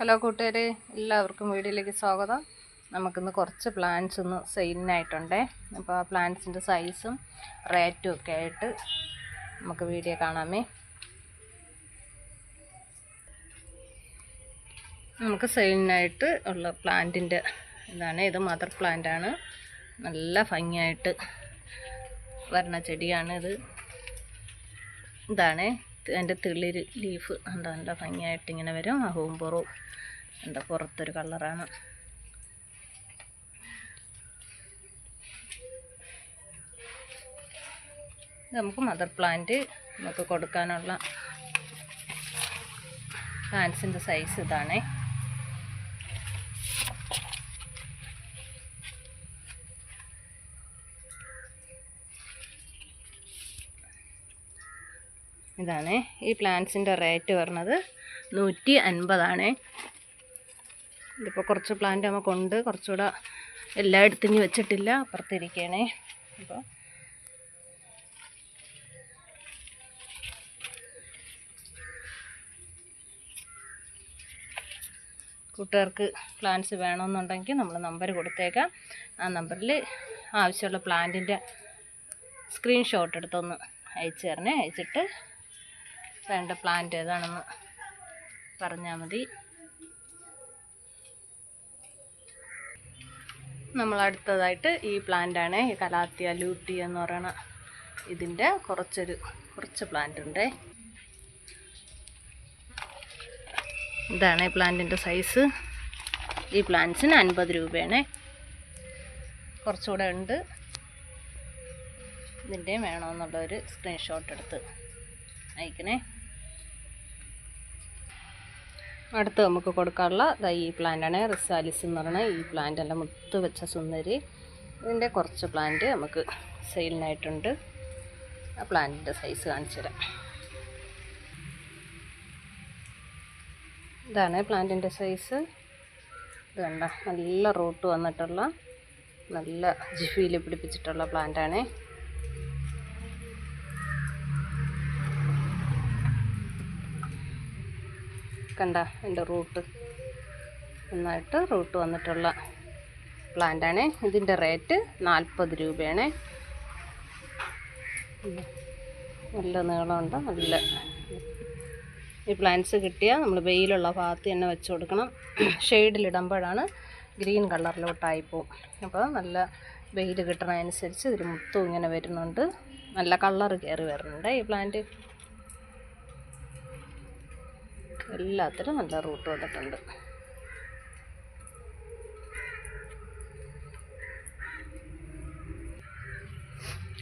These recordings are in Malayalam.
ഹലോ കൂട്ടുകാരെ, എല്ലാവർക്കും വീഡിയോയിലേക്ക് സ്വാഗതം. നമുക്കിന്ന് കുറച്ച് പ്ലാന്റ്സ് ഒന്ന് സെയിലിനായിട്ടുണ്ടേ. അപ്പോൾ ആ പ്ലാന്റ്സിൻ്റെ സൈസും റേറ്റും ഒക്കെ ആയിട്ട് നമുക്ക് വീഡിയോ കാണാമേ. നമുക്ക് സെയിലിനായിട്ട് ഉള്ള പ്ലാന്റിൻ്റെ ഇതാണ്. ഇത് മദർ പ്ലാന്റാണ്. നല്ല ഭംഗിയായിട്ട് വരുന്ന ചെടിയാണ് ഇത്. ഇതാണ് അതിൻ്റെ തിളിര് ലീഫ്. നല്ല ഭംഗിയായിട്ട് ഇങ്ങനെ വരും. അഹവും പുറവും എന്താ പുറത്തൊരു കളറാണ്. നമുക്ക് മദർ പ്ലാന്റ് നമുക്ക് കൊടുക്കാനുള്ള പ്ലാന്റ്സിൻ്റെ സൈസ് ഇതാണേ. ഇതാണ് ഈ പ്ലാന്റ്സിൻ്റെ റേറ്റ് വരുന്നത് 150 ഇതിപ്പോൾ കുറച്ച് പ്ലാന്റ് നമുക്കുണ്ട്. കുറച്ചുകൂടെ എല്ലായിടത്തും ഇനി വെച്ചിട്ടില്ല, അപ്പുറത്തിരിക്കണേ. അപ്പോൾ കൂട്ടുകാർക്ക് പ്ലാന്റ്സ് വേണമെന്നുണ്ടെങ്കിൽ നമ്മൾ നമ്പർ കൊടുത്തേക്കാം. ആ നമ്പറിൽ ആവശ്യമുള്ള പ്ലാന്റിൻ്റെ സ്ക്രീൻഷോട്ട് എടുത്തൊന്ന് അയച്ചു തരണേ. അയച്ചിട്ട് വേണ്ട പ്ലാന്റ് ഏതാണെന്ന് പറഞ്ഞാൽ മതി. നമ്മൾ അടുത്തതായിട്ട് ഈ പ്ലാന്റാണ്, ഈ കലാത്തിയ ലൂട്ടി എന്ന് പറയുന്ന ഇതിൻ്റെ കുറച്ച് പ്ലാന്റ് ഉണ്ട്. ഇതാണ് ഈ പ്ലാന്റിൻ്റെ സൈസ്. ഈ പ്ലാന്റ്സിന് 50 രൂപയാണ്. കുറച്ചുകൂടെ ഉണ്ട്. ഇതിൻ്റെയും വേണമെന്നുള്ളൊരു സ്ക്രീൻഷോട്ട് എടുത്ത് അയക്കണേ. അടുത്ത് നമുക്ക് കൊടുക്കാനുള്ള ഈ പ്ലാന്റാണ്, റിസാലിസ് എന്ന് പറയുന്നത്. ഈ പ്ലാന്റ് എല്ലാം മുത്ത് വെച്ച സുന്ദരി. ഇതിൻ്റെ കുറച്ച് പ്ലാന്റ് നമുക്ക് സെയിലിനായിട്ടുണ്ട്. ആ പ്ലാന്റിൻ്റെ സൈസ് കാണിച്ചു തരാം. ഇതാണ് പ്ലാന്റിൻ്റെ സൈസ്. ഇത് കണ്ട നല്ല റൂട്ട് വന്നിട്ടുള്ള നല്ല ജിഫിയിൽ പിടിപ്പിച്ചിട്ടുള്ള പ്ലാന്റാണ്. കണ്ട എൻ്റെ റൂട്ട് നന്നായിട്ട് റൂട്ട് വന്നിട്ടുള്ള പ്ലാന്റാണ്. ഇതിൻ്റെ റേറ്റ് 40 രൂപയാണ്. നല്ല നീളമുണ്ട്. നല്ല ഈ പ്ലാന്റ്സ് കിട്ടിയാൽ നമ്മൾ വെയിലുള്ള ഭാഗത്ത് തന്നെ വെച്ച് കൊടുക്കണം. ഷെയ്ഡിലിടുമ്പോഴാണ് ഗ്രീൻ കളറിലോട്ടായിപ്പോവും. അപ്പോൾ നല്ല വെയിൽ കിട്ടണതനുസരിച്ച് ഇതിൽ മുത്തും ഇങ്ങനെ വരുന്നുണ്ട്. നല്ല കളർ കയറി വരുന്നുണ്ട്. ഈ പ്ലാന്റ് എല്ലാത്തിനും നല്ല റൂട്ട് വന്നിട്ടുണ്ട്.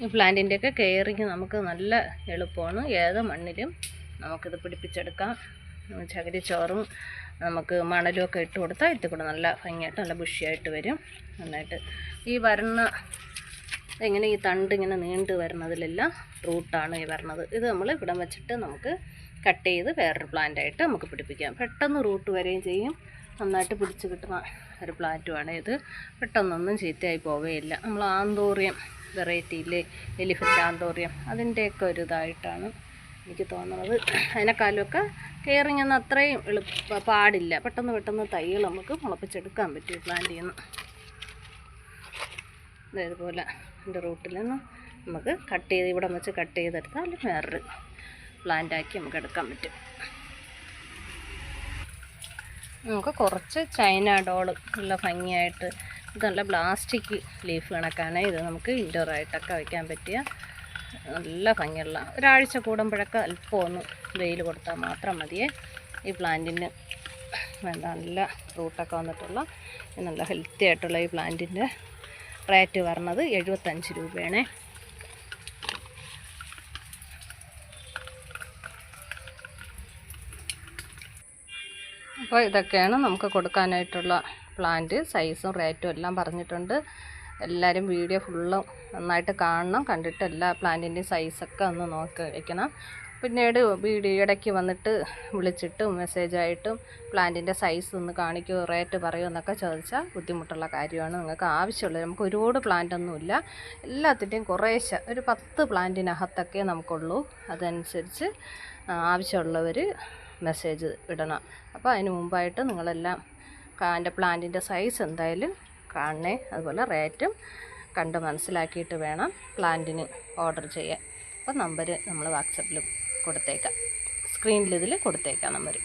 ഈ പ്ലാന്റിൻ്റെയൊക്കെ കെയറിങ് നമുക്ക് നല്ല എളുപ്പമാണ്. ഏത് മണ്ണിലും നമുക്കിത് പിടിപ്പിച്ചെടുക്കാം. ചകിരിച്ചോറും നമുക്ക് മണലും ഒക്കെ ഇട്ട് കൊടുത്താൽ ഇട്ടുകൂടെ നല്ല ഭംഗിയായിട്ട് നല്ല ബുഷിയായിട്ട് വരും. നന്നായിട്ട് ഈ വരുന്ന ഇങ്ങനെ ഈ തണ്ട് ഇങ്ങനെ നീണ്ട് വരുന്നതിലെല്ലാം റൂട്ടാണ് ഈ വരുന്നത്. ഇത് നമ്മൾ ഇവിടെ വെച്ചിട്ട് നമുക്ക് കട്ട് ചെയ്ത് വേറൊരു പ്ലാന്റായിട്ട് നമുക്ക് പിടിപ്പിക്കാം. പെട്ടെന്ന് റൂട്ട് വരികയും ചെയ്യും. നന്നായിട്ട് പിടിച്ച് കിട്ടുന്ന ഒരു പ്ലാന്റുമാണ് ഇത്. പെട്ടെന്നൊന്നും ചീത്തയായി പോവുകയില്ല. നമ്മൾ ആന്തോറിയം വെറൈറ്റിയിലെ എലിഫൻ്റ് ആന്തോറിയം അതിൻ്റെയൊക്കെ ഒരു ഇതായിട്ടാണ് എനിക്ക് തോന്നുന്നത്. അതിനേക്കാളുമൊക്കെ കെയറിങ് ഒന്നും അത്രയും പാടില്ല. പെട്ടെന്ന് തൈകൾ നമുക്ക് മുളപ്പിച്ചെടുക്കാൻ പറ്റും ഈ പ്ലാന്റിൽ നിന്ന്. ഇതേപോലെ എൻ്റെ റൂട്ടിൽ നിന്ന് നമുക്ക് കട്ട് ചെയ്ത് ഇവിടെ വെച്ച് കട്ട് ചെയ്തെടുത്താൽ വേറൊരു പ്ലാന്റാക്കി നമുക്ക് എടുക്കാൻ പറ്റും. നമുക്ക് കുറച്ച് ചൈന ഡോൾ നല്ല ഭംഗിയായിട്ട്, ഇത് നല്ല പ്ലാസ്റ്റിക് ലീഫ് കണക്കാണ്. ഇത് നമുക്ക് ഇൻഡോറായിട്ടൊക്കെ വയ്ക്കാൻ പറ്റിയ നല്ല ഭംഗിയുള്ള, ഒരാഴ്ച കൂടുമ്പോഴൊക്കെ അല്പം ഒന്ന് വെയിൽ കൊടുത്താൽ മാത്രം മതിയേ. ഈ പ്ലാന്റിന് വേണ്ട നല്ല റൂട്ടൊക്കെ വന്നിട്ടുള്ള നല്ല ഹെൽത്തി ആയിട്ടുള്ള ഈ പ്ലാന്റിൻ്റെ റേറ്റ് വരുന്നത് 75 രൂപയാണ്. അപ്പോൾ ഇതൊക്കെയാണ് നമുക്ക് കൊടുക്കാനായിട്ടുള്ള പ്ലാന്റ്. സൈസും റേറ്റും എല്ലാം പറഞ്ഞിട്ടുണ്ട്. എല്ലാവരും വീഡിയോ ഫുള്ളും നന്നായിട്ട് കാണണം. കണ്ടിട്ട് എല്ലാ പ്ലാന്റിൻ്റെയും സൈസൊക്കെ ഒന്ന് നോക്കി വയ്ക്കണം. പിന്നീട് വീഡിയോ ഇടയ്ക്ക് വന്നിട്ട് വിളിച്ചിട്ടും മെസ്സേജായിട്ടും പ്ലാന്റിൻ്റെ സൈസ് ഒന്ന് കാണിക്കുമോ റേറ്റ് പറയുമോ എന്നൊക്കെ ചോദിച്ചാൽ ബുദ്ധിമുട്ടുള്ള കാര്യമാണ്. നിങ്ങൾക്ക് ആവശ്യമുള്ളത്, നമുക്ക് ഒരുപാട് പ്ലാന്റൊന്നുമില്ല, എല്ലാത്തിൻ്റെയും കുറേശ്ശെ ഒരു 10 പ്ലാന്റിനകത്തൊക്കെ നമുക്കുള്ളൂ. അതനുസരിച്ച് ആവശ്യമുള്ളവർ മെസ്സേജ് ഇടണം. അപ്പോൾ അതിന് മുമ്പായിട്ട് നിങ്ങളെല്ലാം എൻ്റെ പ്ലാന്റിൻ്റെ സൈസ് എന്തായാലും കാണണേ. അതുപോലെ റേറ്റും കണ്ട് മനസ്സിലാക്കിയിട്ട് വേണം പ്ലാന്റിന് ഓർഡർ ചെയ്യാൻ. അപ്പോൾ നമ്പർ നമ്മൾ വാട്സപ്പിൽ കൊടുത്തേക്കാം, സ്ക്രീനിൽ ഇതിൽ കൊടുത്തേക്കാം നമ്പർ.